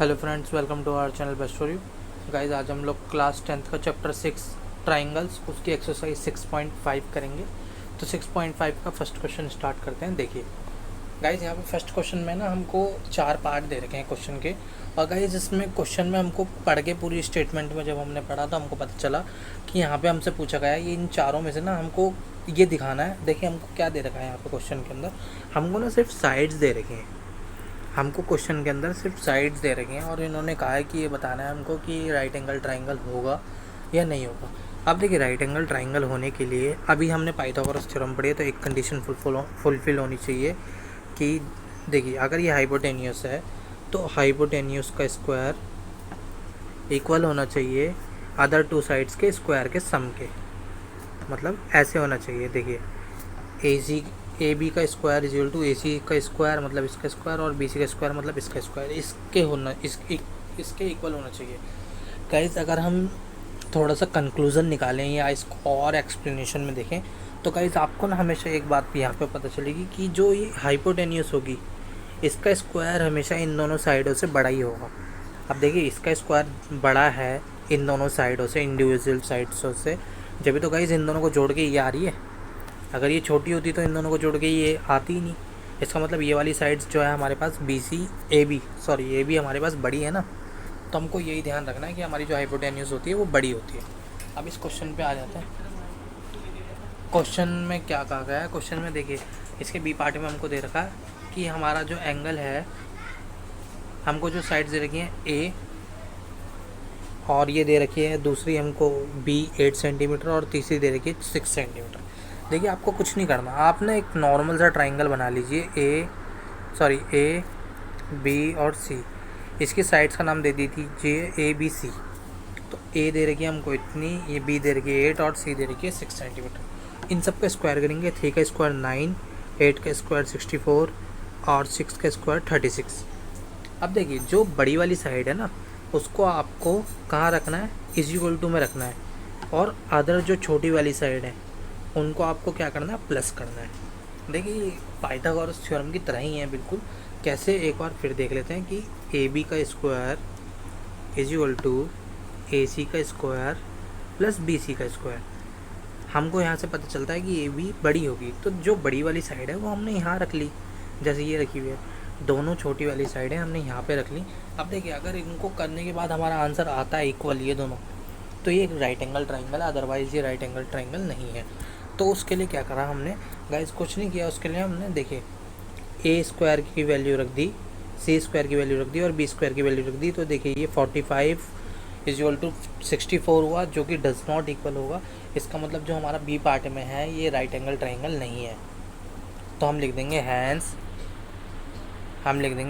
Hello friends, welcome to our channel best for you. Guys, आज हम लोग class 10th का चैप्टर 6 ट्राइंगल्स उसकी एक्सरसाइज 6.5 करेंगे। तो 6.5 का फर्स्ट क्वेश्चन स्टार्ट करते हैं। देखिए गाइस, यहाँ पे फर्स्ट क्वेश्चन में ना हमको 4 पार्ट दे रखे हैं क्वेश्चन के। और गाइस, इसमें क्वेश्चन में हमको पढ़ के पूरी स्टेटमेंट में जब हमने पढ़ा तो हमको पता चला कि यहाँ पे हमसे पूछा गया है ये इन चारों में से ना हमको ये दिखाना है। देखिए हमको क्या दे रखा है यहाँ पे क्वेश्चन के अंदर, हमको ना सिर्फ साइड्स दे रखे हैं। हमको क्वेश्चन के अंदर सिर्फ साइड्स दे रखे हैं और इन्होंने कहा है कि ये बताना है हमको कि राइट एंगल ट्राइंगल होगा या नहीं होगा। अब देखिए, राइट एंगल ट्राइंगल होने के लिए अभी हमने पाइथागोरस थ्योरम पढ़ी है, तो एक कंडीशन फुलफिल होनी चाहिए कि देखिए अगर ये हाइपोटेन्यूस है तो हाइपोटेन्यूस का स्क्वायर इक्वल होना चाहिए अदर टू साइड्स के स्क्वायर के सम के। मतलब ऐसे होना चाहिए। देखिए ए बी का square is equal to A सी का स्क्वायर मतलब इसका स्क्वायर, और बी सी का स्क्वायर मतलब इसका स्क्वायर, इसके इक्वल होना चाहिए। गाइस, अगर हम थोड़ा सा कंक्लूज़न निकालें या इसको और एक्सप्लेनेशन में देखें तो गाइस आपको ना हमेशा एक बात भी यहाँ पे पता चलेगी कि जो ये हाइपोटेन्यूस होगी इसका स्क्वायर हमेशा इन दोनों साइडों से बड़ा ही होगा। अब देखिए इसका स्क्वायर बड़ा है इन दोनों साइडों से, इंडिविजुअल साइड्सों से, जब भी तो गाइस इन दोनों को जोड़ के ये आ रही है। अगर ये छोटी होती तो इन दोनों को जोड़ के ये आती ही नहीं। इसका मतलब ये वाली साइड्स जो है हमारे पास ए बी हमारे पास बड़ी है ना। तो हमको यही ध्यान रखना है कि हमारी जो हाइपोटेन्यूस होती है वो बड़ी होती है। अब इस क्वेश्चन पे आ जाते हैं। क्वेश्चन में क्या कहा गया है? क्वेश्चन में देखिए इसके बी पार्ट में हमको दे रखा है कि हमारा जो एंगल है, हमको जो साइड्स दे रखी हैं ए और ये दे रखी है दूसरी हमको बी 8 सेंटीमीटर और तीसरी दे रखी है 6 सेंटीमीटर। देखिए आपको कुछ नहीं करना, आप ना एक नॉर्मल सा ट्राइंगल बना लीजिए। ए बी और सी, इसकी साइड्स का नाम दे दीजिए ए बी सी। तो ए दे रखी है हमको इतनी, ये बी दे रखी है 8 और सी दे रखी है 6 सेंटीमीटर। इन सब का स्क्वायर करेंगे। 3 का स्क्वायर 9, 8 का स्क्वायर 64 और 6 का स्क्वायर 36। अब देखिए जो बड़ी वाली साइड है ना उसको आपको कहाँ रखना है? इज इक्वल टू में रखना है, और अदर जो छोटी वाली साइड है उनको आपको क्या करना है? प्लस करना है। देखिए पाइथागोरस थ्योरम की तरह ही है बिल्कुल। कैसे, एक बार फिर देख लेते हैं कि ए बी का square is equal to A सी का स्क्वायर प्लस बी सी का स्क्वायर। हमको यहाँ से पता चलता है कि ए बी बड़ी होगी, तो जो बड़ी वाली साइड है वो हमने यहाँ रख ली, जैसे ये रखी हुई है। दोनों छोटी वाली साइडें हमने यहाँ पे रख ली। अब देखिए अगर इनको करने के बाद हमारा आंसर आता है इक्वल ये दोनों, तो ये एक राइट एंगल ट्राइंगल है, अदरवाइज़ ये राइट एंगल ट्राइंगल नहीं है। तो उसके लिए क्या करा हमने? गाइस कुछ नहीं किया, उसके लिए हमने देखिए ए स्क्वायर की वैल्यू रख दी, सी स्क्वायर की वैल्यू रख दी और बी स्क्वायर की वैल्यू रख दी। तो देखिए ये 45 इज इक्वल टू 64 हुआ, जो कि डज नॉट इक्वल होगा। इसका मतलब जो हमारा बी पार्ट में है ये राइट एंगल ट्राइंगल नहीं है। तो हम लिख देंगे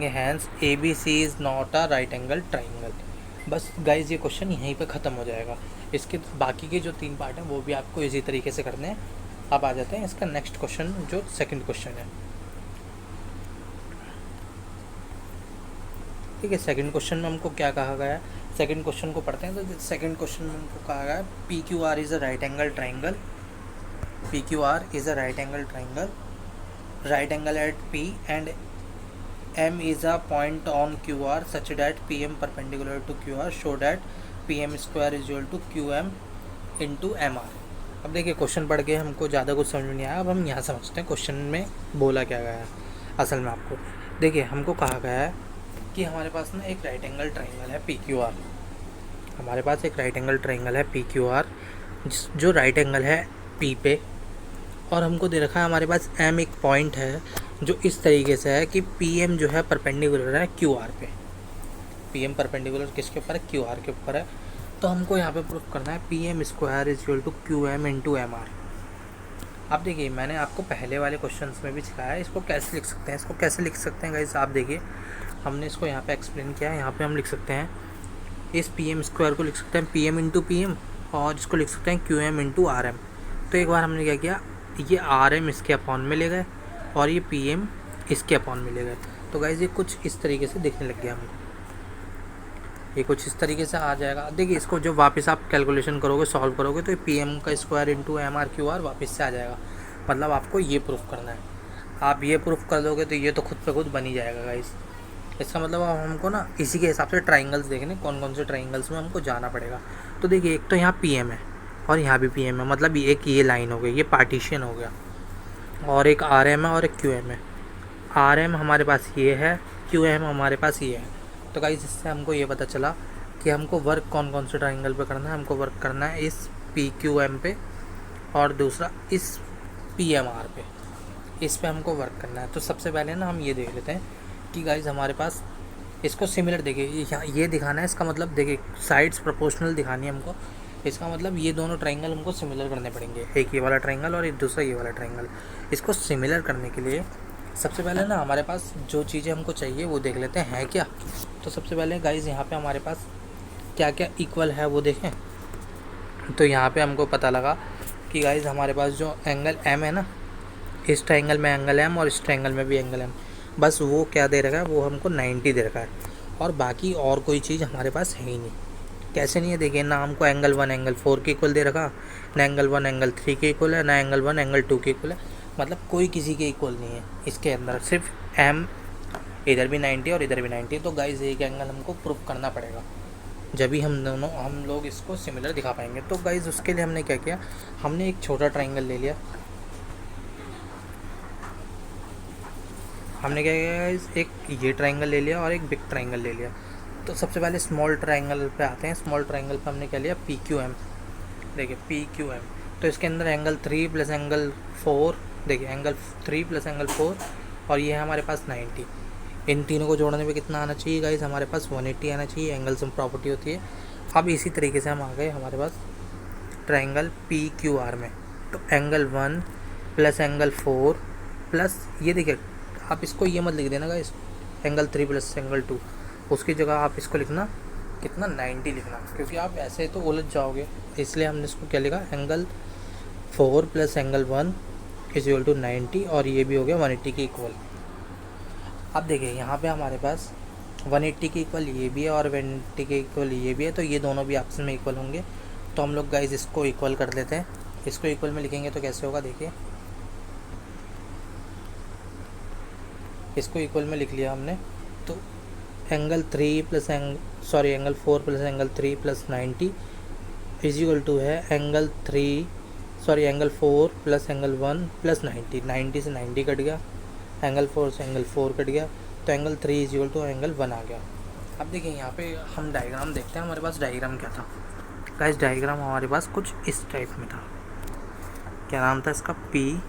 hence A B C is not a right angle triangle. बस गाइज ये क्वेश्चन यहीं पे ख़त्म हो जाएगा। इसके बाकी के जो 3 पार्ट हैं वो भी आपको इसी तरीके से करने हैं। अब आ जाते हैं इसका नेक्स्ट क्वेश्चन, जो सेकंड क्वेश्चन है। ठीक है, सेकंड क्वेश्चन में हमको क्या कहा गया है? सेकंड क्वेश्चन को पढ़ते हैं। तो सेकंड क्वेश्चन में हमको कहा गया है P Q R is a right angle triangle. P Q R is a right angle triangle, right angle at P and M is a point on QR such that PM perpendicular to QR, show that PM square is equal to QM into MR। अब देखिए question पढ़ के हमको ज़्यादा कुछ समझ नहीं आया। अब हम यहाँ समझते हैं क्वेश्चन में बोला क्या गया है असल में आपको। देखिए हमको कहा गया है कि हमारे पास ना एक राइट एंगल ट्राइंगल है PQR। हमारे पास एक राइट एंगल ट्राइंगल है PQR जो राइट एंगल है P पे, और हमको दे रखा है हमारे पास M एक पॉइंट है जो इस तरीके से है कि PM जो है परपेंडिकुलर है QR पे। PM परपेंडिकुलर किसके ऊपर है? QR के ऊपर है। तो हमको यहाँ पे प्रूफ करना है PM square is equal to QM into MR। अब देखिए मैंने आपको पहले वाले क्वेश्चंस में भी सिखाया है इसको कैसे लिख सकते हैं। इसको कैसे लिख सकते हैं गाइस, आप देखिए हमने इसको यहाँ पे एक्सप्लेन किया है। यहाँ पे हम लिख सकते हैं इस PM स्क्वायर को लिख सकते हैं PM इंटू PM, और इसको लिख सकते हैं QM इंटू RM। तो एक बार हमने क्या किया, ये RM इसके अपॉन में ले गए और ये PM इसके अपॉन में ले गए। तो गाइज ये कुछ इस तरीके से दिखने लग गया हमको, ये कुछ इस तरीके से आ जाएगा। देखिए इसको जो वापस आप कैलकुलेशन करोगे, सॉल्व करोगे, तो ये PM का स्क्वायर इंटू MR QR वापस से आ जाएगा। मतलब आपको ये प्रूफ करना है। आप ये प्रूफ कर दोगे तो ये तो खुद पे खुद बन ही जाएगा गाइज। इसका मतलब अब हमको ना इसी के हिसाब से ट्राइंगल्स देखने कौन कौन से ट्राइंगल्स में हमको जाना पड़ेगा। तो देखिए एक तो यहाँ पी एम है और यहाँ भी पी एम है, मतलब एक ये लाइन हो गई, ये पार्टीशन हो गया, और एक आर एम है और एक क्यू एम है। आर एम हमारे पास ये है, क्यू एम हमारे पास ये है। तो गाइस इससे हमको ये पता चला कि हमको वर्क कौन कौन से ट्राइंगल पे करना है। हमको वर्क करना है इस पी क्यू एम पे और दूसरा इस पी एम आर पे, इस पे हमको वर्क करना है। तो सबसे पहले ना हम ये देख लेते हैं कि गाइस हमारे पास इसको सिमिलर देखिए, ये दिखाना है, इसका मतलब देखिए साइड्स प्रोपोर्शनल दिखानी है हमको। इसका मतलब ये दोनों ट्राइंगल हमको सिमिलर करने पड़ेंगे, एक ये वाला ट्राइंगल और एक दूसरा ये वाला ट्राइंगल। इसको सिमिलर करने के लिए सबसे पहले ना हमारे पास जो चीज़ें हमको चाहिए वो देख लेते हैं क्या। तो सबसे पहले गाइस यहाँ पे हमारे पास क्या क्या इक्वल है वो देखें। तो यहाँ पे हमको पता लगा कि गाइस हमारे पास जो एंगल एम है ना, इस ट्राइंगल में एंगल एम और इस ट्राइंगल में भी एंगल एम, बस वो क्या दे रखा है, वो हमको 90 दे रखा है, और बाकी और कोई चीज़ हमारे पास है ही नहीं। कैसे नहीं है, देखिए ना हमको एंगल 1 एंगल 4 के इक्वल दे रखा, ना एंगल 1 एंगल 3 के इक्वल है, ना एंगल 1 एंगल 2 के इक्वल है, मतलब कोई किसी के इक्वल नहीं है इसके अंदर। सिर्फ एम इधर भी 90 और इधर भी 90। तो गाइस एक एंगल हमको प्रूफ करना पड़ेगा, जब भी हम लोग इसको सिमिलर दिखा पाएंगे। तो गाइस उसके लिए हमने क्या किया, हमने एक छोटा ट्राइंगल ले लिया। हमने क्या किया गाइस, एक ये ट्राइंगल ले लिया और एक बिग ट्राइंगल ले लिया। तो सबसे पहले स्मॉल ट्राइंगल पे आते हैं। स्मॉल ट्राइंगल पे हमने क्या लिया, पी क्यू एम। देखिए पी क्यू एम, तो इसके अंदर एंगल 3 प्लस एंगल 4, देखिए एंगल 3 प्लस एंगल 4, और ये है हमारे पास 90। इन तीनों को जोड़ने में कितना आना चाहिए गाइस, हमारे पास 180 आना चाहिए। एंगल सम प्रॉपर्टी होती है। अब इसी तरीके से हम आ गए हमारे पास ट्राइंगल पी क्यू आर में। तो एंगल 1 प्लस एंगल 4 प्लस, ये देखिए आप इसको ये मत लिख देना गाइस एंगल 3 प्लस एंगल 2, उसकी जगह आप इसको लिखना कितना 90 लिखना, क्योंकि आप ऐसे तो उलझ जाओगे। इसलिए हमने इसको क्या लिखा, angle 4 plus angle 1 is equal to 90, और ये भी हो गया 180 के इक्वल। अब देखिए यहाँ पे हमारे पास 180 के इक्वल ये भी है और 180 के इक्वल ये भी है, तो ये दोनों भी आपस में इक्वल होंगे। तो हम लोग गाइस इसको इक्वल कर देते हैं। इसको इक्वल में लिखेंगे तो कैसे होगा, देखिए इसको इक्वल में लिख लिया हमने। तो angle 3 plus angle 4 plus angle 3 plus 90 is equal to है एंगल 4 प्लस एंगल 1 प्लस 90। 90 से 90 कट गया, एंगल 4 से एंगल 4 कट गया, तो angle 3 is equal to angle 1 आ गया। अब देखिए यहाँ पे हम डायग्राम देखते हैं। हमारे पास डायग्राम क्या था गाइस, डायग्राम हमारे पास कुछ इस टाइप में था। क्या नाम था इसका, पी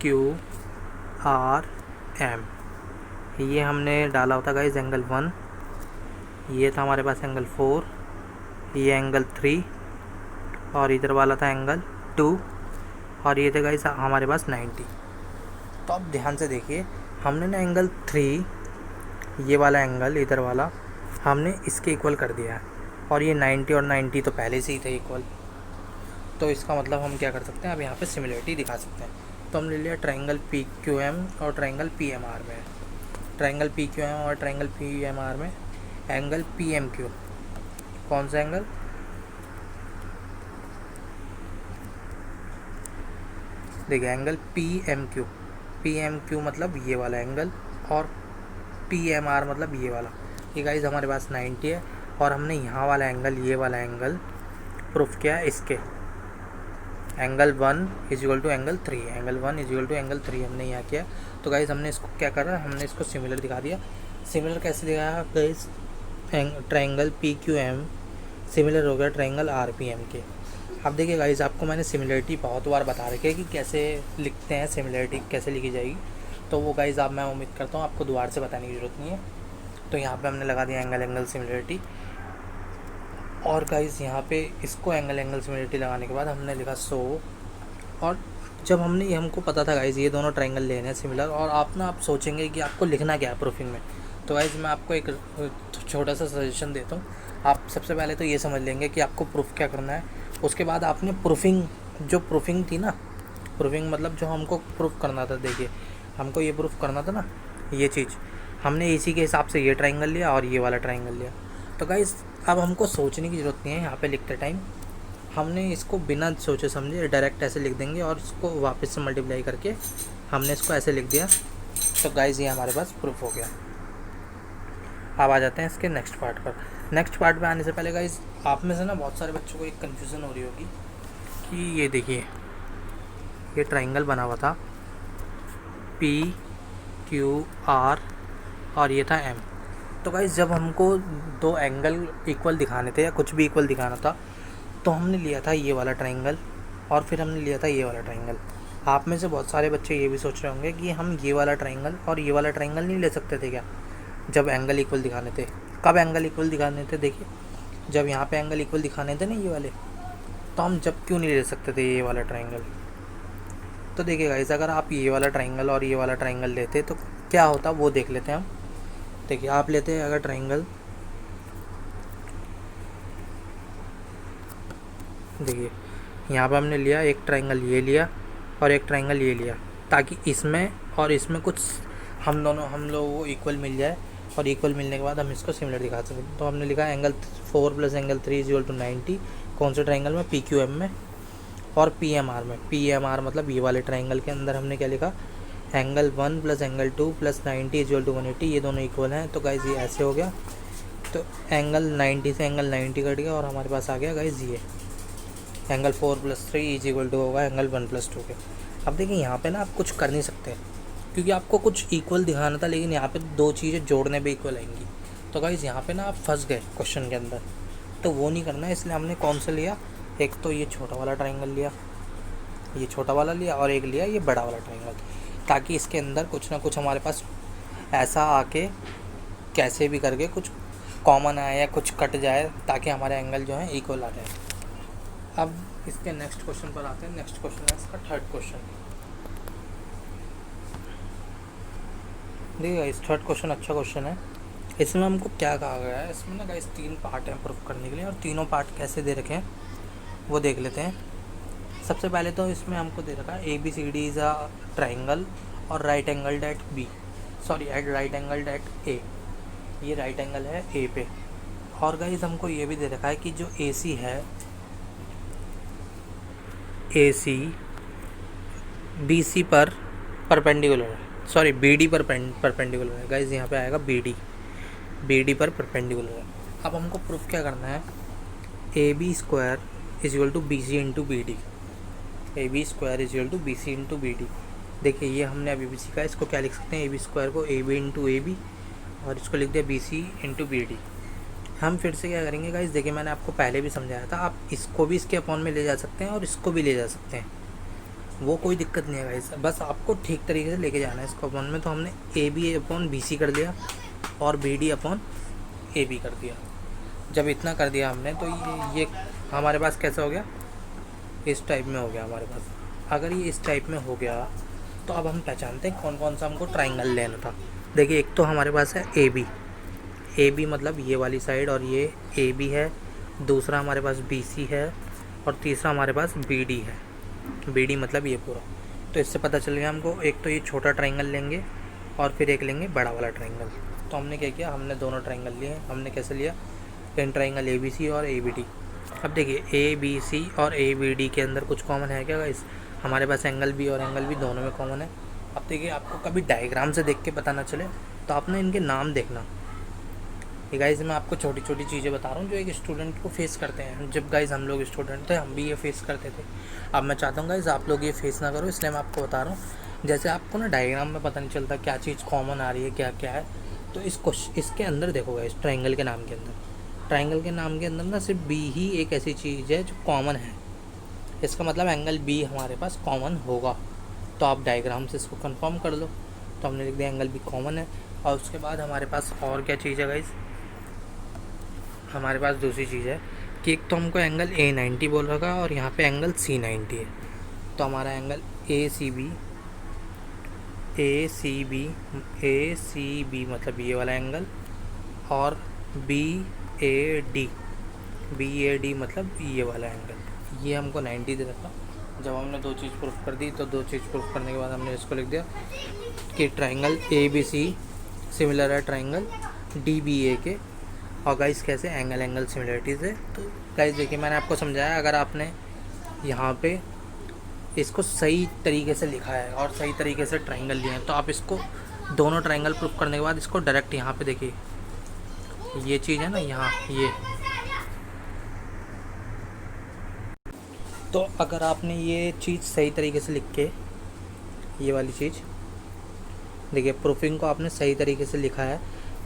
क्यू आर एम। ये हमने डाला होता गाइस एंगल 1, ये था हमारे पास एंगल 4, ये एंगल 3, और इधर वाला था एंगल 2, और ये थे गाइस हमारे पास 90। तो अब ध्यान से देखिए, हमने ना एंगल 3, ये वाला एंगल इधर वाला हमने इसके इक्वल कर दिया है, और ये 90 और 90 तो पहले से ही थे इक्वल। तो इसका मतलब हम क्या कर सकते हैं, अब यहाँ पे सिमिलरिटी दिखा सकते हैं। तो हमने लिया ट्राइंगल पी क्यू एम और ट्राइंगल पी एम आर में। ट्राइंगल पी क्यू एम और ट्राइंगल पी एम आर में एंगल पी एम क्यू, कौन सा एंगल, देखिए angle P M Q. P M Q मतलब ये वाला एंगल, और पी एम आर मतलब ये वाला। ये गाइस हमारे पास 90 है, और हमने यहाँ वाला एंगल, ये वाला एंगल प्रूफ किया है इसके angle 1 is equal to angle 3, angle 1 is equal to angle 3 हमने यहाँ किया। तो गाइस हमने इसको क्या करा, हमने इसको सिमिलर दिखा दिया। सिमिलर कैसे दिखाया guys, triangle P Q M similar हो गया ट्राइंगल आर पी एम के। अब देखिए गाइस, आपको मैंने सिमिलरिटी बहुत बार बता रखी है कि कैसे लिखते हैं, सिमिलरिटी कैसे लिखी जाएगी। तो वो गाइस आप, मैं उम्मीद करता हूँ आपको दोबारा से बताने की ज़रूरत नहीं है। तो यहाँ पे हमने लगा दिया एंगल सिमिलरिटी, और गाइस यहाँ पे इसको एंगल सिमिलरिटी लगाने के बाद हमने लिखा सो। और जब हमको पता था गाइस ये दोनों ट्राइंगल लेने हैं सिमिलर, और आप सोचेंगे कि आपको लिखना क्या है प्रूफिंग में। तो गाइस मैं आपको एक छोटा सा सजेशन देता हूँ। आप सबसे पहले तो ये समझ लेंगे कि आपको प्रूफ क्या करना है। उसके बाद आपने प्रूफिंग थी ना, प्रूफिंग मतलब जो हमको प्रूफ करना था, देखिए हमको ये प्रूफ करना था ना, ये चीज़ हमने इसी के हिसाब से ये ट्राइंगल लिया और ये वाला ट्राइंगल लिया। तो गाइस अब हमको सोचने की ज़रूरत नहीं है यहाँ पे लिखते टाइम, हमने इसको बिना सोचे समझे डायरेक्ट ऐसे लिख देंगे, और इसको वापस से मल्टीप्लाई करके हमने इसको ऐसे लिख दिया। तो गाइस ये हमारे पास प्रूफ हो गया। अब आ जाते हैं इसके नेक्स्ट पार्ट पर। नेक्स्ट पार्ट पे आने से पहले गाइस, आप में से ना बहुत सारे बच्चों को एक कन्फ्यूज़न हो रही होगी कि ये देखिए, ये ट्राइंगल बना हुआ था PQR और ये था M। तो गाइस जब हमको दो एंगल इक्वल दिखाने थे या कुछ भी इक्वल दिखाना था, तो हमने लिया था ये वाला ट्राइंगल और फिर हमने लिया था ये वाला ट्राइंगल। आप में से बहुत सारे बच्चे ये भी सोच रहे होंगे कि हम ये वाला ट्राइंगल और ये वाला ट्राइंगल नहीं ले सकते थे क्या, जब एंगल इक्वल दिखाने थे। कब एंगल इक्वल दिखाने थे? देखिए, जब यहाँ पे एंगल इक्वल दिखाने थे ना ये वाले, तो हम जब क्यों नहीं ले सकते थे ये वाला ट्राइंगल? तो देखिए गाइस, अगर आप ये वाला ट्राइंगल और ये वाला ट्राइंगल लेते तो क्या होता वो देख लेते हैं हम। देखिए, आप लेते हैं अगर ट्राइंगल, देखिए यहाँ पर हमने लिया एक ट्राइंगल, ये लिया और एक ट्राइंगल ये लिया, ताकि इसमें और इसमें कुछ हम लोगों को इक्वल मिल जाए, और इक्वल मिलने के बाद हम इसको सिमिलर दिखा सकें। तो हमने लिखा एंगल 4 + एंगल 3 = 90। कौन से ट्राइंगल में? PQM में और PMR में। PMR मतलब ये वाले ट्राइंगल के अंदर हमने क्या लिखा, एंगल 1 + एंगल 2 + 90 = 180। ये दोनों इक्वल हैं, तो गाइज ये ऐसे हो गया। तो एंगल 90 से एंगल 90 कट गया और हमारे पास आ गया गाइज ये एंगल 4 + 3 = होगा एंगल 1 + 2 के। अब देखिए, यहाँ पे ना आप कुछ कर नहीं सकते क्योंकि आपको कुछ इक्वल दिखाना था, लेकिन यहाँ पे दो चीज़ें जोड़ने पे इक्वल आएंगी। तो गाइज यहाँ पे ना आप फंस गए क्वेश्चन के अंदर, तो वो नहीं करना है। इसलिए हमने कौन सा लिया, एक तो ये छोटा वाला ट्राइंगल लिया, ये छोटा वाला लिया, और एक लिया ये बड़ा वाला ट्राइंगल, ताकि इसके अंदर कुछ ना कुछ हमारे पास ऐसा आके कैसे भी करके कुछ कॉमन आए या कुछ कट जाए, ताकि हमारे एंगल जो है इक्वल आ जाए। अब इसके नेक्स्ट क्वेश्चन पर आते हैं। नेक्स्ट क्वेश्चन है इसका थर्ड क्वेश्चन। देखिएगा, इस थर्ड क्वेश्चन अच्छा क्वेश्चन है। इसमें हमको क्या कहा गया है, इसमें ना गाइस 3 पार्ट हैं प्रूफ करने के लिए, और तीनों पार्ट कैसे दे रखे हैं वो देख लेते हैं। सबसे पहले तो इसमें हमको दे रखा है ABCD इज़ अ ट्राइंगल और right angled at B, sorry at right angled at A। ये राइट एंगल है A पे। और गाइस हमको ये भी दे रखा है कि जो AC है, AC BC पर परपेंडिकुलर है, सॉरी BD पर परपेंडिकुलर है। गाइस यहाँ पे आएगा BD पर परपेंडिकुलर है। अब हमको प्रूफ क्या करना है, AB² = BC × BD। AB² = BC × BD। देखिए, ये हमने अभी भी सीखा, इसको क्या लिख सकते हैं, AB² को AB × AB और इसको लिख दिया BC × BD। हम फिर से क्या करेंगे गाइस, देखिए मैंने आपको पहले भी समझाया था, आप इसको भी इसके अपॉन में ले जा सकते हैं और इसको भी ले जा सकते हैं, वो कोई दिक्कत नहीं है गाइस, बस आपको ठीक तरीके से लेके जाना है इसको अपॉन में। तो हमने AB/BC कर दिया और BD/AB कर दिया। जब इतना कर दिया हमने, तो ये हमारे पास कैसा हो गया, इस टाइप में हो गया हमारे पास। अगर ये इस टाइप में हो गया, तो अब हम पहचानते हैं कौन कौन सा हमको ट्राइंगल लेना था। देखिए, एक तो हमारे पास है AB मतलब ये वाली साइड, और ये AB है। दूसरा हमारे पास BC है और तीसरा हमारे पास BD है। BD मतलब ये पूरा। तो इससे पता चल गया हमको, एक तो ये छोटा ट्राइंगल लेंगे और फिर एक लेंगे बड़ा वाला ट्राइंगल। तो हमने क्या किया, हमने दोनों ट्राइंगल लिए। हमने कैसे लिया, इन ट्राइंगल ABC और ABD। अब देखिए, ABC और ABD के अंदर कुछ कॉमन है क्या गाइस? हमारे पास एंगल B और एंगल B दोनों में कॉमन है। अब देखिए, आपको कभी डायग्राम से देख के पता ना चले, तो आपने इनके नाम देखना। ये गाइज़ मैं आपको छोटी छोटी चीज़ें बता रहा हूँ जो एक स्टूडेंट को फेस करते हैं। जब गाइज़ हम लोग स्टूडेंट थे, हम भी ये फेस करते थे। अब मैं चाहता हूँ गाइज़ आप लोग ये फेस ना करो, इसलिए मैं आपको बता रहा हूँ। जैसे आपको ना डायग्राम में पता नहीं चलता क्या चीज़ कॉमन आ रही है, क्या क्या है, तो इसके अंदर देखो गाइज़, ट्राइंगल के नाम के अंदर ना सिर्फ B ही एक ऐसी चीज़ है जो कॉमन है। इसका मतलब एंगल B हमारे पास कॉमन होगा। तो आप डायग्राम से इसको कंफर्म कर लो। तो हमने लिख दिया एंगल B कॉमन है। और उसके बाद हमारे पास और क्या चीज़ है गाइज़, हमारे पास दूसरी चीज़ है कि एक तो हमको एंगल A90 बोल रखा है और यहाँ पे एंगल C90 है। तो हमारा एंगल ACB मतलब ये वाला एंगल, और BAD मतलब ये वाला एंगल, ये हमको 90 दे रखा। जब हमने दो चीज़ प्रूफ कर दी, तो दो चीज़ प्रूफ करने के बाद हमने इसको लिख दिया कि ट्राइंगल ABC सिमिलर है ट्राइंगल DBA के। और गाइस कैसे, एंगल सिमिलरिटीज़ है। तो गाइस देखिए, मैंने आपको समझाया, अगर आपने यहाँ पे इसको सही तरीके से लिखा है और सही तरीके से ट्राइंगल लिए हैं, तो आप इसको दोनों ट्राइंगल प्रूफ करने के बाद इसको डायरेक्ट यहाँ पे देखिए, ये चीज़ है ना यहाँ ये, तो अगर आपने ये चीज़ सही तरीके से लिख के, ये वाली चीज़ देखिए प्रूफिंग को आपने सही तरीके से लिखा है,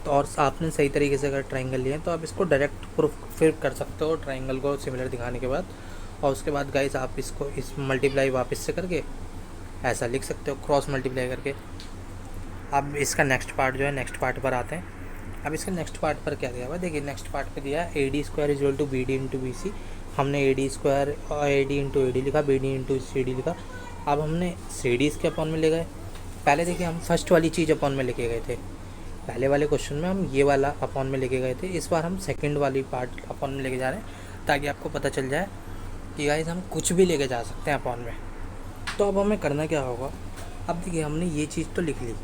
तो और आपने सही तरीके से अगर ट्रायंगल लिए तो आप इसको डायरेक्ट प्रूफ फिर कर सकते हो ट्रायंगल को सिमिलर दिखाने के बाद। और उसके बाद गाइस आप इसको इस मल्टीप्लाई वापस से करके ऐसा लिख सकते हो, क्रॉस मल्टीप्लाई करके। अब इसका नेक्स्ट पार्ट जो है, नेक्स्ट पार्ट पर आते हैं। अब इसके नेक्स्ट पार्ट पर क्या दिया हुआ है, देखिए नेक्स्ट पार्ट पे दिया है AD square is equal to BD into BC। हमने AD स्क्वायर और AD इंटू AD लिखा, BD इंटू CD लिखा। अब हमने CD इसके अपॉन में ले गए। पहले देखिए हम फर्स्ट वाली चीज़ अपॉन में लेके गए थे, पहले वाले क्वेश्चन में हम ये वाला अपॉन में लेके गए थे, इस बार हम सेकंड वाली पार्ट अपॉन में लेके जा रहे हैं, ताकि आपको पता चल जाए कि गाइस हम कुछ भी लेके जा सकते हैं अपॉन में। तो अब हमें करना क्या होगा, अब देखिए हमने ये चीज़ तो लिख ली,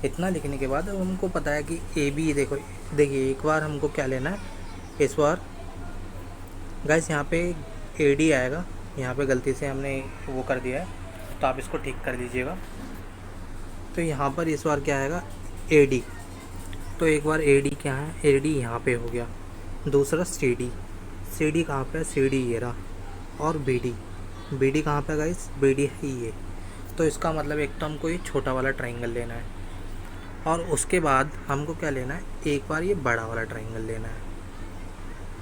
इतना लिखने के बाद अब हमको पता है कि AB देखिए एक बार हमको क्या लेना है, इस बार गाइस यहाँ पे AD आएगा, यहाँ पे गलती से हमने वो कर दिया है, तो आप इसको ठीक कर लीजिएगा। तो यहाँ पर इस बार क्या आएगा AD, तो एक बार AD क्या है, AD यहाँ पे हो गया। दूसरा CD कहाँ पे है, CD ये रहा। और BD कहाँ पे गाइस, BD है ये। तो इसका मतलब एक तो हमको ये छोटा वाला ट्रायंगल लेना है, और उसके बाद हमको क्या लेना है, एक बार ये बड़ा वाला ट्रायंगल लेना है।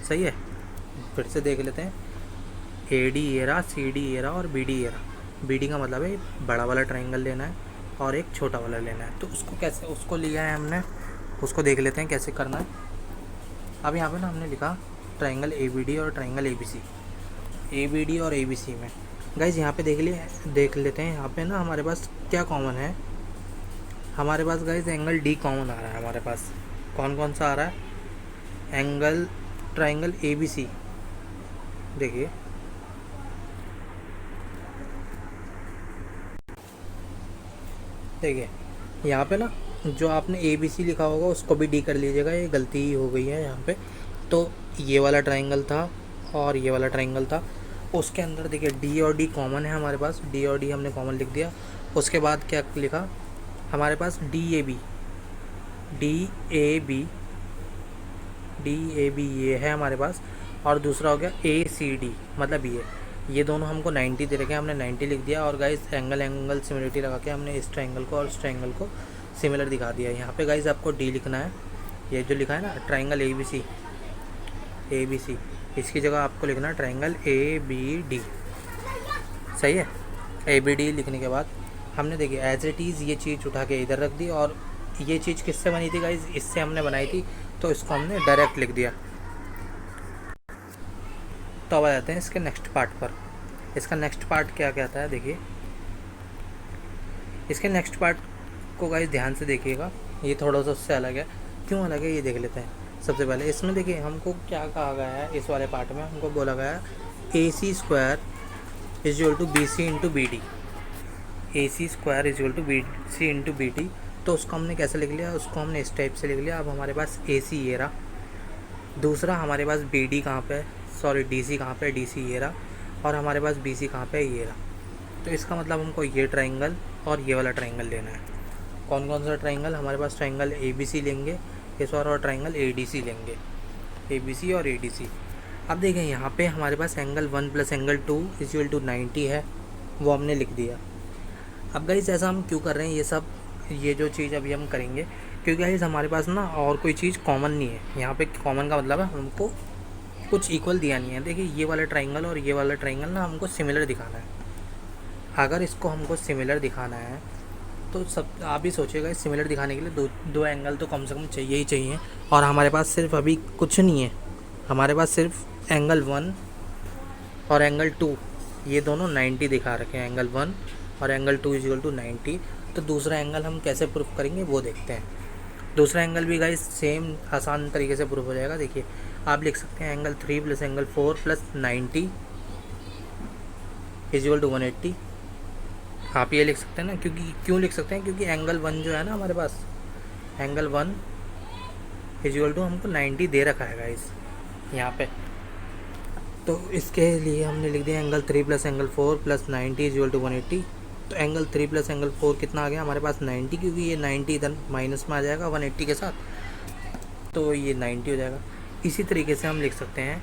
सही है, फिर से देख लेते हैं। AD ये रहा, CD ये रहा और BD ये रहा। BD का मतलब है बड़ा वाला ट्रायंगल लेना है और एक छोटा वाला लेना है। तो उसको कैसे, उसको लिया है हमने, उसको देख लेते हैं कैसे करना है। अब यहाँ पे ना हमने लिखा ट्रायंगल ABD और ट्रायंगल ABC। ABD और ABC में गाइज यहाँ पे देख लेते हैं, यहाँ पे ना हमारे पास क्या कॉमन है, हमारे पास गाइज एंगल D कॉमन आ रहा है हमारे पास। कौन कौन सा आ रहा है, एंगल ट्रायंगल ABC। देखिए यहाँ पे ना जो आपने ABC लिखा होगा उसको भी D कर लीजिएगा, ये गलती ही हो गई है यहाँ पे। तो ये वाला ट्रायंगल था और ये वाला ट्रायंगल था, उसके अंदर देखिए D और D कॉमन है हमारे पास, D और D हमने कॉमन लिख दिया। उसके बाद क्या लिखा हमारे पास, DAB ये है हमारे पास, और दूसरा हो गया ACD मतलब ये दोनों हमको 90 दे रखे हैं, हमने 90 लिख दिया। और गाइस एंगल सिमिलरिटी लगा के हमने इस ट्रायंगल को और इस ट्रायंगल को सिमिलर दिखा दिया। यहाँ पे गाइस आपको D लिखना है, ये जो लिखा है ना ट्रायंगल ABC, इसकी जगह आपको लिखना है ट्रायंगल ABD। सही है, ABD लिखने के बाद हमने देखिए एज इट इज़ ये चीज़ उठा के इधर रख दी, और ये चीज़ किससे बनी थी गाइस, इससे हमने बनाई थी, तो इसको हमने डायरेक्ट लिख दिया। तो अब आ जाते हैं इसके नेक्स्ट पार्ट पर। इसका नेक्स्ट पार्ट क्या कहता है, देखिए इसके नेक्स्ट पार्ट को गाइस ध्यान से देखिएगा, ये थोड़ा सा उससे अलग है। क्यों अलग है ये देख लेते हैं। सबसे पहले इसमें देखिए हमको क्या कहा गया है, इस वाले पार्ट में हमको बोला गया है AC square is equal to BC into BD। AC square is equal to BC into BD। तो उसको हमने कैसे लिख लिया, उसको हमने इस टाइप से लिख लिया। अब हमारे पास AC ये रहा, दूसरा हमारे पास BD कहाँ पे है, सॉरी DC कहाँ पे है, DC ये रहा, और हमारे पास BC कहाँ पे है, ये रहा। तो इसका मतलब हमको ये ट्रायंगल और ये वाला ट्रायंगल लेना है। कौन कौन सा ट्रायंगल, हमारे पास ट्रायंगल ABC लेंगे इस बार, और ट्रायंगल ADC लेंगे, ABC और ADC। अब देखें यहाँ पे हमारे पास angle 1 plus angle 2 is equal to 90 है, वो हमने लिख दिया। अब गाइस ऐसा हम क्यों कर रहे हैं, ये सब ये जो चीज़ अभी हम करेंगे, क्योंकि गाइस हमारे पास ना और कोई चीज़ कॉमन नहीं है। यहाँ पे कॉमन का मतलब है हमको कुछ इक्वल दिया नहीं है। देखिए ये वाला ट्रायंगल और ये वाला ट्रायंगल ना हमको सिमिलर दिखाना है। अगर इसको हमको सिमिलर दिखाना है तो सब आप भी सोचिएगा, सिमिलर दिखाने के लिए दो एंगल तो कम से कम चाहिए ही चाहिए। और हमारे पास सिर्फ अभी कुछ नहीं है, हमारे पास सिर्फ एंगल 1 और एंगल 2 ये दोनों 90 दिखा रखे हैं। एंगल 1 और एंगल 2 इज इक्वल टू 90। तो दूसरा एंगल हम कैसे प्रूफ करेंगे वो देखते हैं। दूसरा एंगल भी गाइस सेम आसान तरीके से प्रूफ हो जाएगा। देखिए आप लिख सकते हैं angle 3 plus angle 4 plus 90 is equal to 180। आप ये लिख सकते हैं ना, क्यों लिख सकते हैं, क्योंकि एंगल 1 जो है ना हमारे पास, एंगल 1 इज इक्वल टू हमको 90 दे रखा है गाइस यहाँ पे। तो इसके लिए हमने लिख दिया angle 3 plus angle 4 plus 90 is equal to 180। तो एंगल 3 प्लस एंगल 4 कितना आ गया हमारे पास 90, क्योंकि ये 90 इधर माइनस में आ जाएगा 180 के साथ। तो ये 90 हो जाएगा। इसी तरीके से हम लिख सकते हैं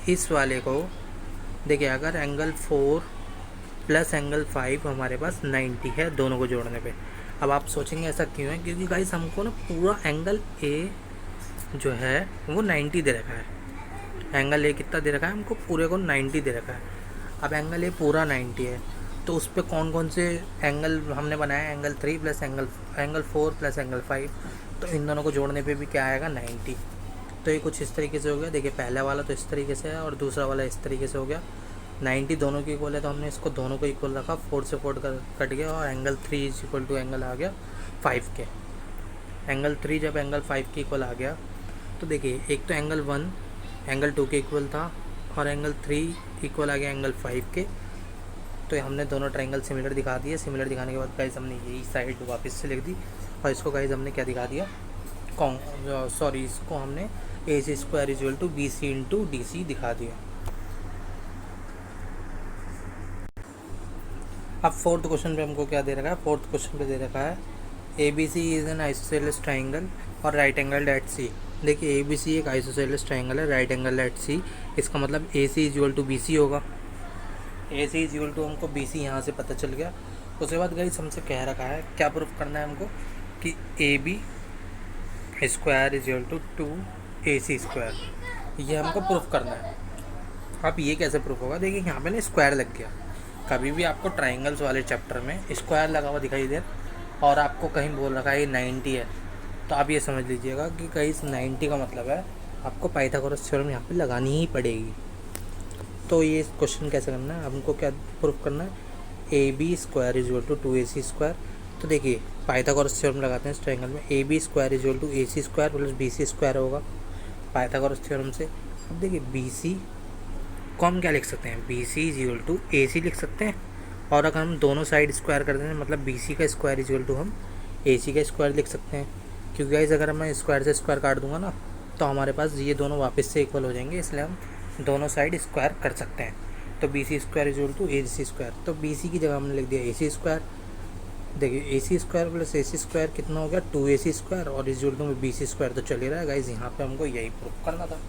इस वाले को। देखिए अगर एंगल 4 प्लस एंगल 5 हमारे पास 90 है दोनों को जोड़ने पे। अब आप सोचेंगे ऐसा क्यों है, क्योंकि गाइस हमको ना पूरा एंगल ए जो है वो 90 दे रखा है। एंगल ए कितना दे रखा है हमको, पूरे को 90 दे रखा है। अब एंगल ए पूरा 90 है, तो उस पर कौन कौन से एंगल हमने बनाया, angle 3 plus angle 4 plus angle 5, तो इन दोनों को जोड़ने पे भी क्या आएगा 90। तो ये कुछ इस तरीके से हो गया। देखिए पहला वाला तो इस तरीके से है और दूसरा वाला इस तरीके से हो गया। 90 दोनों की इक्वल है, तो हमने इसको दोनों को इक्वल रखा, 4 से 4 कट गया और angle 3 is equal to angle आ गया 5 के। एंगल 3 जब एंगल 5 के इक्वल आ गया, तो देखिए एक तो एंगल 1 एंगल 2 के इक्वल था और एंगल 3 इक्वल आ गया एंगल 5 के। तो हमने दोनों ट्रायंगल सिमिलर दिखा दिए। सिमिलर दिखाने के बाद गाइस हमने यही साइड वापस से लिख दी और इसको गाइस हमने क्या दिखा दिया, इसको हमने A C square is equal to B C into D C दिखा दिया। अब फोर्थ क्वेश्चन पे हमको क्या दे रखा है, फोर्थ क्वेश्चन पे दे रखा है A B C is an isosceles triangle और राइट एंगल एट सी। देखिए ए बी सी एक आइसोसेलेस ट्राइंगल है, राइट एंगल एट सी, इसका मतलब A C is equal to B C होगा। A C is equal to हमको B C यहाँ से पता चल गया। उसके बाद गाइस हमसे कह रखा है क्या प्रूफ करना है हमको, कि A B square is equal to 2 A C square, ये हमको प्रूफ करना है। अब ये कैसे प्रूफ होगा, देखिए यहाँ पे ना स्क्वायर लग गया। कभी भी आपको ट्राइंगल्स वाले चैप्टर में स्क्वायर लगा हुआ दिखाई दे और आपको कहीं बोल रखा है ये 90 है, तो आप ये समझ लीजिएगा कि कहीं 90 का मतलब है आपको पाइथागोरस थ्योरम यहाँ पे लगानी ही पड़ेगी। तो ये क्वेश्चन कैसे करना है, हमको क्या प्रूफ करना है, A B square is equal to 2ac square. तो देखिए पाइथागोरस थ्योरम लगाते हैं इस ट्रायंगल में, A B square is equal to A C square plus B C square होगा पाइथागोरस थ्योरम से। अब देखिए बी सी को हम क्या लिख सकते हैं, B C is equal to A C लिख सकते हैं, और अगर हम दोनों साइड स्क्वायर कर दें मतलब बी सी का स्क्वायर इज इक्वल टू हम ए सी का स्क्वायर लिख सकते हैं। क्योंकि गाइस अगर मैं स्क्वायर से स्क्वायर काट दूंगा ना, तो हमारे पास ये दोनों वापस से इक्वल हो जाएंगे, इसलिए हम दोनों साइड स्क्वायर कर सकते हैं। तो B C square is equal to A C square, तो बी सी की जगह हमने लिख दिया ए सी स्क्वायर। देखिए A C square plus A C square कितना हो गया, 2ac स्क्वायर, और is equal to B C square तो चल ही रहा है गाइस, यहाँ पे हमको यही प्रूफ करना था।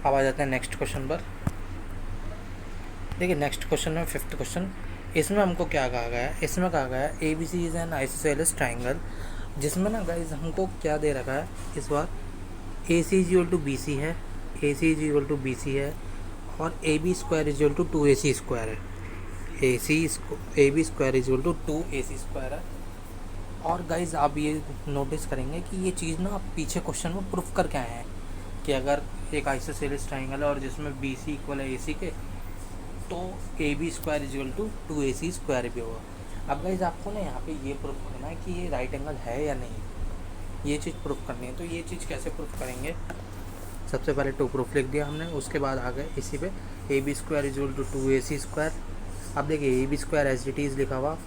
अब आ जाते हैं नेक्स्ट क्वेश्चन पर। देखिए नेक्स्ट क्वेश्चन में फिफ्थ क्वेश्चन, इसमें हमको क्या कहा गया है, इसमें कहा गया है A B C is an isosceles triangle, जिसमें ना गाइस हमको क्या दे रखा है इस बार, A C is equal to B C है, A C is equal to B C है, और A B square is equal to 2ac square है, A B square is equal to 2ac square है। और गाइज आप ये notice करेंगे कि ये चीज़ ना आप पीछे क्वेश्चन में प्रूफ करके आए हैं कि अगर एक आइसोसेलेस ट्राइंगल है और जिसमें बी सी इक्वल है ए सी के, तो A B square is equal to 2ac square भी होगा। अब गाइज आपको ना यहाँ पे ये प्रूफ करना है कि ये राइट एंगल है या नहीं, ये चीज़ प्रूफ करनी है। तो ये चीज़ कैसे प्रूफ करेंगे, सबसे पहले टू प्रूफ लिख दिया हमने, उसके बाद आ गए इसी पे A B square is equal to 2ac square. अब देखिए A B square as it is लिखा हुआ,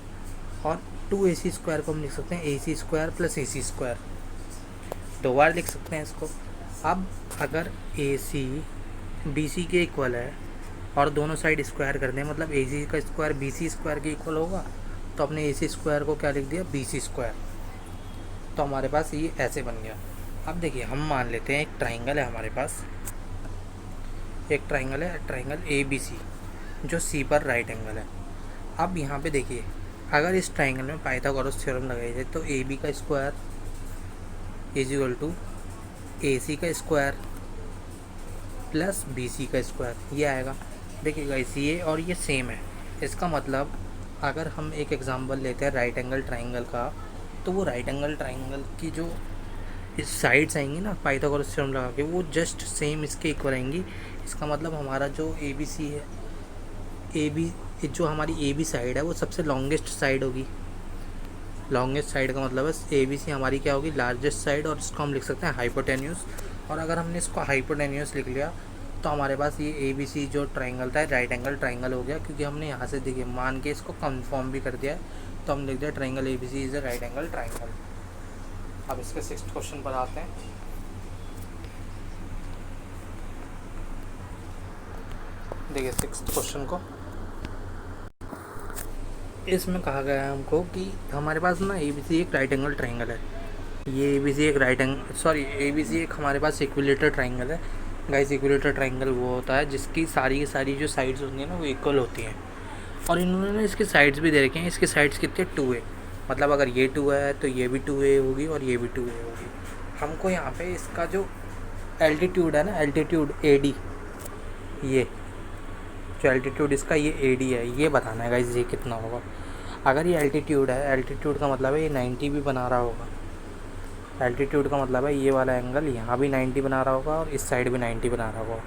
और 2ac स्क्वायर को हम लिख सकते हैं ए C square plus A C square, दो बार लिख सकते हैं इसको। अब अगर ए सी बी सी के इक्वल है और दोनों साइड स्क्वायर कर दें मतलब ए सी का स्क्वायर बी सी स्क्वायर के इक्वल होगा, तो अपने ए सी स्क्वायर को क्या लिख दिया, बी सी स्क्वायर। तो हमारे पास ये ऐसे बन गया। अब देखिए हम मान लेते हैं एक ट्राइंगल है हमारे पास, एक ट्राइंगल है, ट्राइंगल ए बी सी जो सी पर राइट एंगल है। अब यहाँ पे देखिए अगर इस ट्राइंगल में पाइथागोरस थ्योरम लगाई जाए तो ए बी का square is equal to A सी का स्क्वायर प्लस बी सी का स्क्वायर, ये आएगा। देखिएगा इस ये और ये सेम है, इसका मतलब अगर हम एक एग्जांपल लेते हैं राइट एंगल ट्राइंगल का, तो वो राइट एंगल ट्राइंगल की जो इस साइड्स आएंगी ना पाइथागोरस थ्योरम लगा के, वो जस्ट सेम इसके इक्वल आएंगी। इसका मतलब हमारा जो ए बी सी है, ए बी जो हमारी ए बी साइड है वो सबसे लॉन्गेस्ट साइड होगी। लॉन्गेस्ट साइड का मतलब है ए बी सी हमारी क्या होगी, लार्जेस्ट साइड, और इसको हम लिख सकते हैं हाइपोटेन्यूस। और अगर हमने इसको हाइपोटेन्यूस लिख लिया तो हमारे पास ये ए बी सी जो ट्राइंगल था राइट एंगल ट्राइंगल हो गया, क्योंकि हमने यहाँ से देखिए मान के इसको कंफर्म भी कर दिया है। तो हम लिख दिया triangle A B C is a right angle triangle. अब इसके सिक्स्थ क्वेश्चन पर आते हैं। देखिए सिक्स्थ क्वेश्चन को, इसमें कहा गया है हमको कि हमारे पास ना ए बी सी एक राइट एंगल ट्राइंगल है, ये ABC एक राइट एंगल, सॉरी ABC एक हमारे पास इक्विलेटर ट्राइंगल है गाइस। इक्विलेटर ट्राइंगल वो होता है जिसकी सारी की सारी जो साइड्स होती हैं ना वो इक्वल होती हैं, और इन्होंने ना इसकी साइड्स भी दे रखे हैं। इसकी साइड्स कितने 2A, मतलब अगर ये 2A है तो ये भी 2A होगी और ये भी 2A होगी। हमको यहाँ पे इसका जो एल्टीट्यूड है ना, एल्टीट्यूड AD, ये जो एल्टीट्यूड इसका ये AD है, ये बताना है गाइस ये कितना होगा। अगर ये एल्टीट्यूड है, एल्टीट्यूड का मतलब है ये 90 भी बना रहा होगा। एल्टीट्यूड का मतलब है ये वाला एंगल यहाँ भी 90 बना रहा होगा और इस साइड भी 90 बना रहा होगा,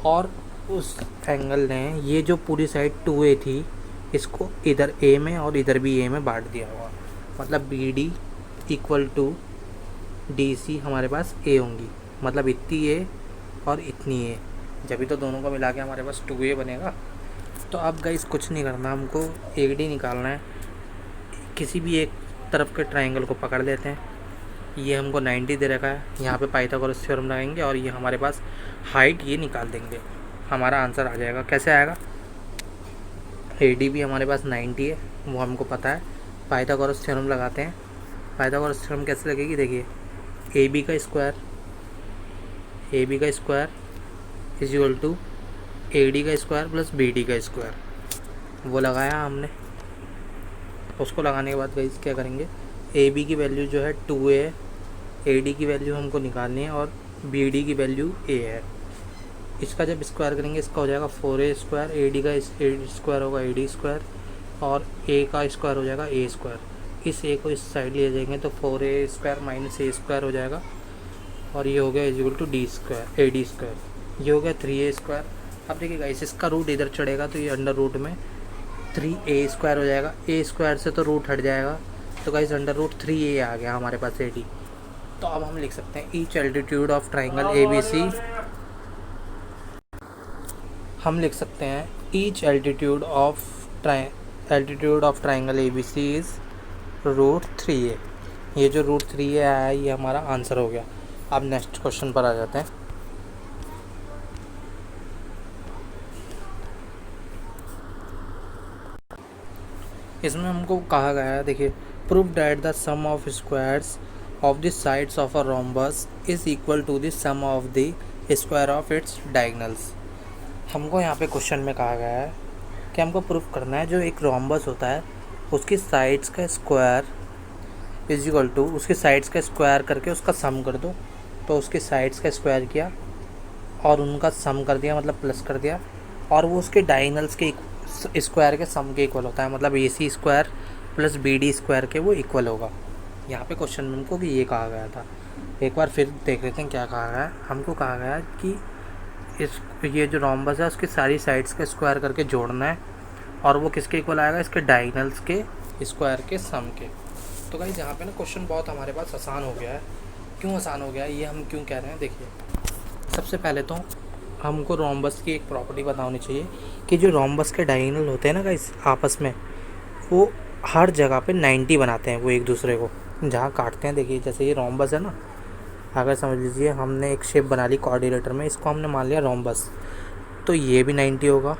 और उस एंगल ने ये जो पूरी साइड 2A थी इसको इधर A में और इधर भी A में बांट दिया होगा। मतलब BD इक्वल टू DC हमारे पास A होंगी, मतलब इतनी A और इतनी A, जब तो दोनों को मिला के हमारे पास 2A बनेगा। तो अब गाइस कुछ नहीं करना, हमको AD निकालना है। किसी भी एक तरफ के ट्राइंगल को पकड़ लेते हैं, ये हमको 90 दे रखा है, यहाँ पे पाइथागोरस थ्योरम लगाएंगे और ये हमारे पास हाइट ये निकाल देंगे, हमारा आंसर आ जाएगा। कैसे आएगा? AD भी हमारे पास 90 है, वो हमको पता है। पाइथागोरस थ्योरम लगाते हैं। पाइथागोरस थ्योरम कैसे लगेगी? देखिए, AB का square is equal to AD का स्क्वायर प्लस BD का स्क्वायर, वो लगाया हमने। उसको लगाने के बाद गाइस क्या करेंगे, AB की वैल्यू जो है 2A है, AD की वैल्यू हमको निकालनी है और BD की वैल्यू A है। इसका जब स्क्वायर करेंगे इसका हो जाएगा 4A स्क्वायर, AD का स्क्वायर होगा AD स्क्वायर और A का स्क्वायर हो जाएगा A स्क्वायर। इस A को इस साइड ले जाएंगे तो 4A square minus A square हो जाएगा, और ये हो गया is equal to D square AD square. ये हो गया 3A स्क्वायर। अब देखिए गाइस, इसका रूट इधर चढ़ेगा तो ये अंडर रूट में 3A स्क्वायर हो जाएगा। A स्क्वायर से तो रूट हट जाएगा, तो गाइस अंडर रूट 3A आ गया हमारे पास AD। तो अब हम लिख सकते हैं each altitude of triangle ABC, हम लिख सकते हैं each altitude of triangle ABC is root 3A। ये जो रूट 3A आया है ये हमारा आंसर हो गया। अब नेक्स्ट क्वेश्चन पर आ जाते हैं। इसमें हमको कहा गया है, देखिए, prove that the sum of squares of the sides of a rhombus is equal to the sum of the square of its diagonals. हमको यहाँ पे क्वेश्चन में कहा गया है कि हमको प्रूफ करना है जो एक रोम्बस होता है उसकी साइड्स का स्क्वायर इज इक्वल टू, उसकी साइड्स का स्क्वायर करके उसका सम कर दो। तो उसके साइड्स का स्क्वायर किया और उनका सम कर दिया, मतलब प्लस कर दिया, और वो उसके डायगोनल्स के स्क्वायर के सम के इक्वल होता है, मतलब AC square plus BD square के वो इक्वल होगा। यहाँ पे क्वेश्चन में हमको कि ये कहा गया था। एक बार फिर देख लेते हैं क्या कहा गया है। हमको कहा गया है कि ये जो रोम्बस है उसकी सारी साइड्स का स्क्वायर करके जोड़ना है, और वो किसके इक्वल आएगा? इसके डायगोनल्स के स्क्वायर के सम के। तो गाइस यहाँ पे ना क्वेश्चन बहुत हमारे पास आसान हो गया है। क्यों आसान हो गया है ये हम क्यों कह रहे हैं? देखिए, सबसे पहले तो हमको रोम्बस की एक प्रॉपर्टी पता होनी चाहिए कि जो रोम्बस के डायगोनल होते हैं ना गाइस आपस में, वो हर जगह पे 90 बनाते हैं वो एक दूसरे को जहाँ काटते हैं। देखिए, जैसे ये रोम्बस है ना, अगर समझ लीजिए हमने एक शेप बना ली कोऑर्डिनेटर में, इसको हमने मान लिया रोम्बस, तो ये भी 90 होगा,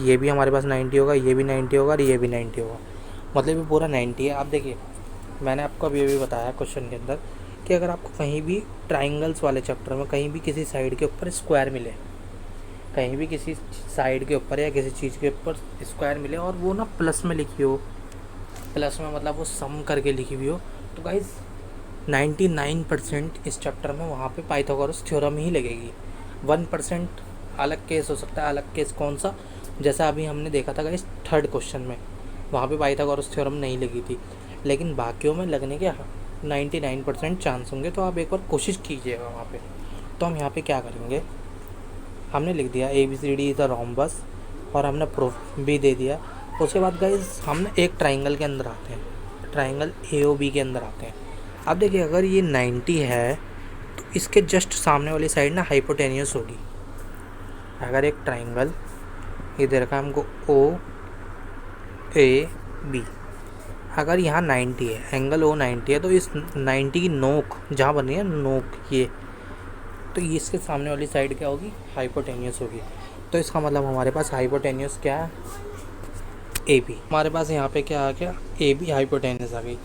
ये भी हमारे पास 90 होगा, ये भी 90 होगा और ये भी 90 होगा, मतलब ये पूरा 90 है। आप देखिए, मैंने आपको अभी भी बताया क्वेश्चन के अंदर कि अगर आपको कहीं भी ट्राइंगल्स वाले चैप्टर में कहीं भी किसी साइड के ऊपर स्क्वायर मिले, कहीं भी किसी साइड के ऊपर या किसी चीज़ के ऊपर स्क्वायर मिले और वो ना प्लस में लिखी हो, प्लस में मतलब वो सम करके लिखी हुई हो, तो गाइस 99% इस चैप्टर में वहाँ पे पाइथागोरस थ्योरम ही लगेगी। 1% अलग केस हो सकता है। अलग केस कौन सा? जैसा अभी हमने देखा था गाइस थर्ड क्वेश्चन में, वहाँ पे पाइथागोरस थ्योरम नहीं लगी थी, लेकिन बाकियों में लगने के 99% चांस होंगे। तो आप एक बार कोशिश कीजिएगा वहाँ पे। तो हम यहाँ पे क्या करेंगे, हमने लिख दिया ABCD इज़ अ रोम्बस और हमने प्रूफ भी दे दिया। उसके बाद गाइस हमने एक ट्राइंगल के अंदर आते हैं, ट्राइंगल AOB के अंदर आते हैं। अब देखिए, अगर ये 90 है तो इसके जस्ट सामने वाली साइड ना हाइपोटेनियस होगी। अगर एक ट्राइंगल इधर का हमको OAB, अगर यहाँ 90 है, एंगल O 90 है, तो इस 90 की नोक जहाँ बन रही है नोक ये, तो ये इसके सामने वाली साइड क्या होगी? हाइपोटेनियस होगी। तो इसका मतलब हमारे पास हाइपोटेनियस क्या है? AB। हमारे पास यहाँ पे क्या आ गया? AB हाइपोटेनियस आ गई।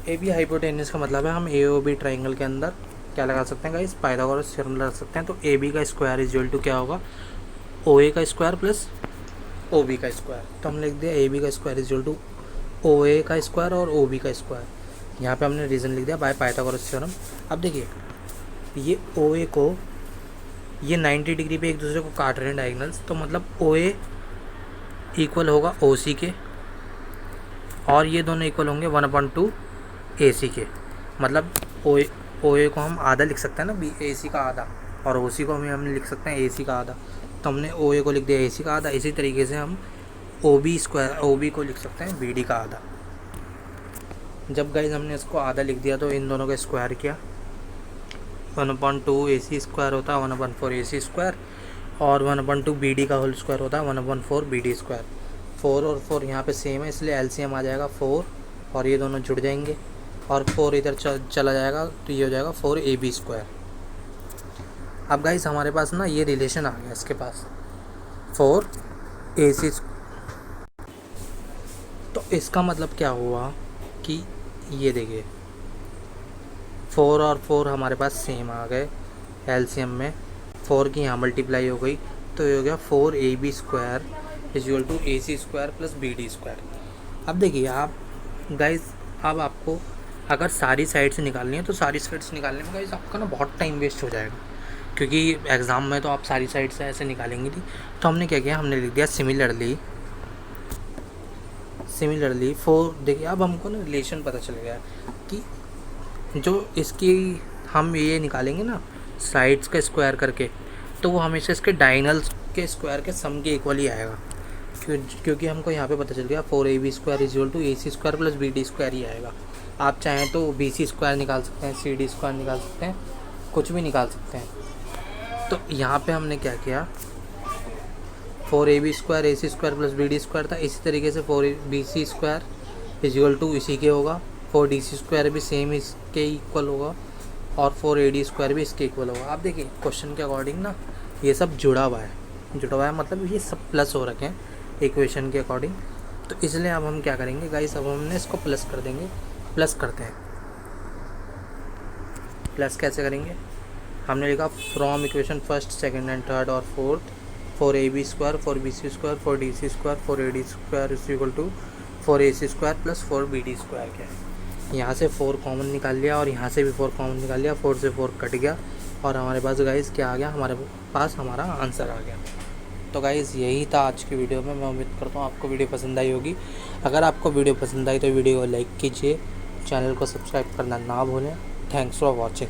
ए बी हाइपोटेन्यूज का मतलब है हम ए ओ बी ट्राइंगल के अंदर क्या लगा सकते हैं गाइस, पाइथागोरस थ्योरम लगा सकते हैं। तो ए बी का स्क्वायर इज इक्वल टू क्या होगा, ओ ए का स्क्वायर प्लस ओ बी का स्क्वायर। तो हमने लिख दिया ए बी का square is equal to O A का स्क्वायर और ओ बी का स्क्वायर। यहाँ पे हमने रीज़न लिख दिया बाय पाइथागोरस थ्योरम। अब देखिए ये ओ ए को ये 90 डिग्री पे एक दूसरे को काट रहे हैं डायगनल्स, तो मतलब ओ ए इक्वल होगा ओ सी के और ये दोनों इक्वल होंगे 1/2 ए सी के। मतलब ओ ए को हम आधा लिख सकते हैं ना, बी ए सी का आधा, और ओ सी को हम लिख सकते हैं ए सी का आधा। तो हमने ओ ए को लिख दिया ए सी का आधा। इसी तरीके से हम ओ बी को लिख सकते हैं बी डी का आधा। जब गाइज हमने इसको आधा लिख दिया तो इन दोनों का स्क्वायर किया, 1/2 ए सी स्क्वायर होता है 1/4 ए सी स्क्वायर, और 1/2 बी डी का होल स्क्वायर होता है 1/4 बी डी स्क्वायर। 4 और 4 यहाँ पे सेम है, इसलिए एलसीएम आ जाएगा 4 और ये दोनों जुड़ जाएंगे, और 4 इधर चला जाएगा तो ये हो जाएगा 4 ए बी स्क्वायर। अब गाइस हमारे पास ना ये रिलेशन आ गया इसके पास 4 ए सी। तो इसका मतलब क्या हुआ कि ये देखिए 4 और 4 हमारे पास सेम आ गए एलसीएम में, 4 की यहाँ मल्टीप्लाई हो गई तो ये हो गया 4 A B square is equal to A C square plus B D square. अब देखिए आप गाइस, अब आपको अगर सारी साइड से निकालनी है तो सारी साइड से निकालने में गाइस आपका ना बहुत टाइम वेस्ट हो जाएगा, क्योंकि एग्ज़ाम में तो आप सारी साइड से ऐसे निकालेंगे नहीं। तो हमने क्या किया, हमने लिख दिया सिमिलरली 4। देखिए अब हमको ना रिलेशन पता चल गया कि जो इसकी हम ये निकालेंगे ना साइड्स का स्क्वायर करके, तो वो हमेशा इसके डायगोनल्स के स्क्वायर के सम के इक्वल ही आएगा, क्योंकि हमको यहाँ पे पता चल गया 4 A B square is equal to A C square plus B D square ही आएगा। आप चाहें तो बी सी स्क्वायर निकाल सकते हैं, सी डी स्क्वायर निकाल सकते हैं, कुछ भी निकाल सकते हैं। तो यहाँ पे हमने क्या किया, 4 A B square A C square plus B D square था, इसी तरीके से 4 B C square is equal to इसी के होगा, 4 डी सी स्क्वायर भी सेम इसके इक्वल होगा, और 4 ए डी स्क्वायर भी इसके इक्वल होगा। आप देखिए क्वेश्चन के अकॉर्डिंग ना ये सब जुड़ा हुआ है, मतलब ये सब प्लस हो रखे हैं इक्वेशन के अकॉर्डिंग। तो इसलिए अब हम क्या करेंगे गाइस, अब हमने इसको प्लस कर देंगे। प्लस करते हैं, प्लस कैसे करेंगे, हमने लिखा from equation first second and third और fourth 4 A B square 4 B C square 4 D C square 4 A D square is equal to 4 A C square plus 4 B D square. क्या है, यहाँ से 4 कॉमन निकाल लिया और यहाँ से भी 4 कॉमन निकाल लिया, 4 से 4 कट गया और हमारे पास गाइस क्या आ गया, हमारे पास हमारा आंसर आ गया। तो गाइस यही था आज की वीडियो में। मैं उम्मीद करता हूँ आपको वीडियो पसंद आई होगी। अगर आपको वीडियो पसंद आई तो वीडियो को लाइक कीजिए, चैनल को सब्सक्राइब करना ना भूलें। Thanks for watching.